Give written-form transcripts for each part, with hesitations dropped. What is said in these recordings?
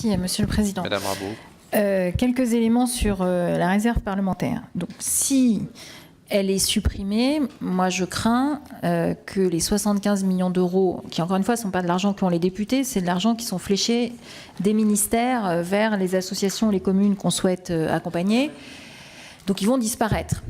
Merci, Monsieur le Président. Madame Rabault. Quelques éléments sur la réserve parlementaire. Donc, si elle est supprimée, moi je crains que les 75 millions d'euros, qui encore une fois ne sont pas de l'argent qu'ont les députés, c'est de l'argent qui sont fléchés des ministères vers les associations, les communes qu'on souhaite accompagner. Donc ils vont disparaître.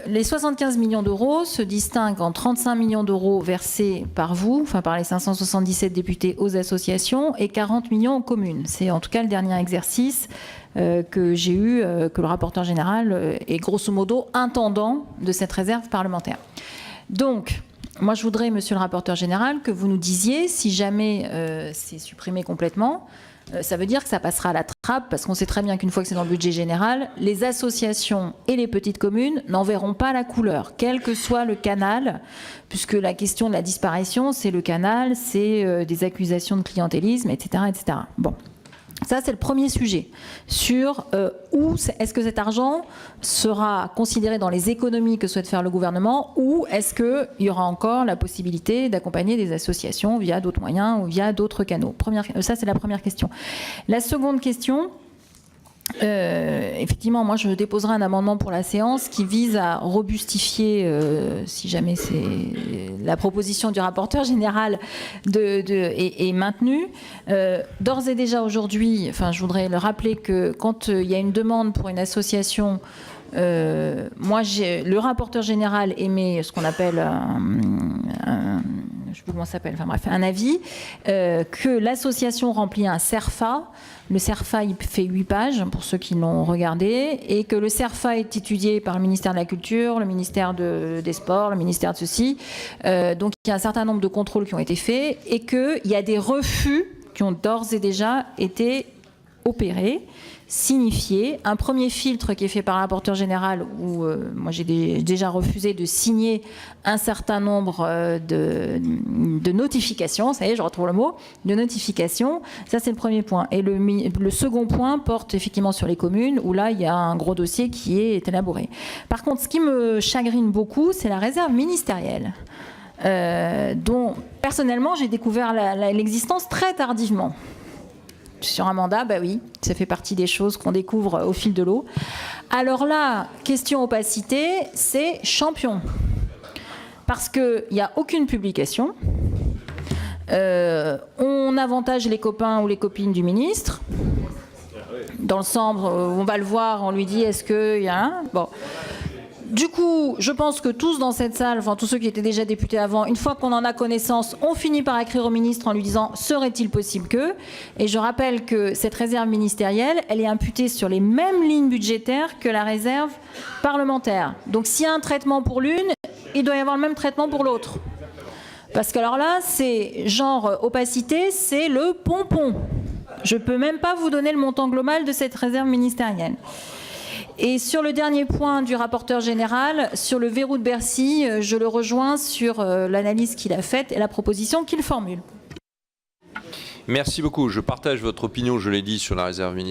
Les 75 millions d'euros se distinguent en 35 millions d'euros versés par vous, enfin par les 577 députés aux associations, et 40 millions aux communes. C'est en tout cas le dernier exercice que j'ai eu, que le rapporteur général est grosso modo intendant de cette réserve parlementaire. Donc, moi je voudrais, monsieur le rapporteur général, que vous nous disiez, si jamais c'est supprimé complètement, ça veut dire que ça passera à la trappe, parce qu'on sait très bien qu'une fois que c'est dans le budget général, les associations et les petites communes n'en verront pas la couleur, quel que soit le canal, puisque la question de la disparition, c'est le canal, c'est des accusations de clientélisme, etc., etc. Bon. Ça, c'est le premier sujet. Sur où est-ce que cet argent sera considéré dans les économies que souhaite faire le gouvernement, ou est-ce qu'il y aura encore la possibilité d'accompagner des associations via d'autres moyens ou via d'autres canaux. Ça, c'est la première question. La seconde question, effectivement, moi, je déposerai un amendement pour la séance qui vise à robustifier, si jamais c'est la proposition du rapporteur général est maintenue. D'ores et déjà aujourd'hui, enfin, je voudrais le rappeler que quand il y a une demande pour une association, moi, le rapporteur général émet ce qu'on appelle je sais plus comment ça s'appelle, enfin bref, un avis, que l'association remplit un CERFA. Le CERFA, il fait 8 pages, pour ceux qui l'ont regardé, et que le CERFA est étudié par le ministère de la Culture, le ministère des Sports, le ministère de ceci. Donc, il y a un certain nombre de contrôles qui ont été faits, et qu'il y a des refus qui ont d'ores et déjà été opérés, signifié. Un premier filtre qui est fait par le rapporteur général où moi j'ai déjà refusé de signer un certain nombre de notifications, ça y est, je retrouve le mot, de notifications. Ça, c'est le premier point. Et le second point porte effectivement sur les communes où là, il y a un gros dossier qui est élaboré. Par contre, ce qui me chagrine beaucoup, c'est la réserve ministérielle. Dont, personnellement, j'ai découvert l'existence très tardivement. Sur un mandat, bah oui, ça fait partie des choses qu'on découvre au fil de l'eau. Alors là, question opacité, c'est champion. Parce qu'il n'y a aucune publication. On avantage les copains ou les copines du ministre. Dans le sens, on va le voir, on lui dit, est-ce qu'il y a un... Bon. Du coup, je pense que tous dans cette salle, enfin tous ceux qui étaient déjà députés avant, une fois qu'on en a connaissance, on finit par écrire au ministre en lui disant « serait-il possible que ?» Et je rappelle que cette réserve ministérielle, elle est imputée sur les mêmes lignes budgétaires que la réserve parlementaire. Donc s'il y a un traitement pour l'une, il doit y avoir le même traitement pour l'autre. Parce que alors là, c'est genre opacité, c'est le pompon. Je ne peux même pas vous donner le montant global de cette réserve ministérielle. Et sur le dernier point du rapporteur général, sur le verrou de Bercy, je le rejoins sur l'analyse qu'il a faite et la proposition qu'il formule. Merci beaucoup. Je partage votre opinion, je l'ai dit, sur la réserve ministérielle.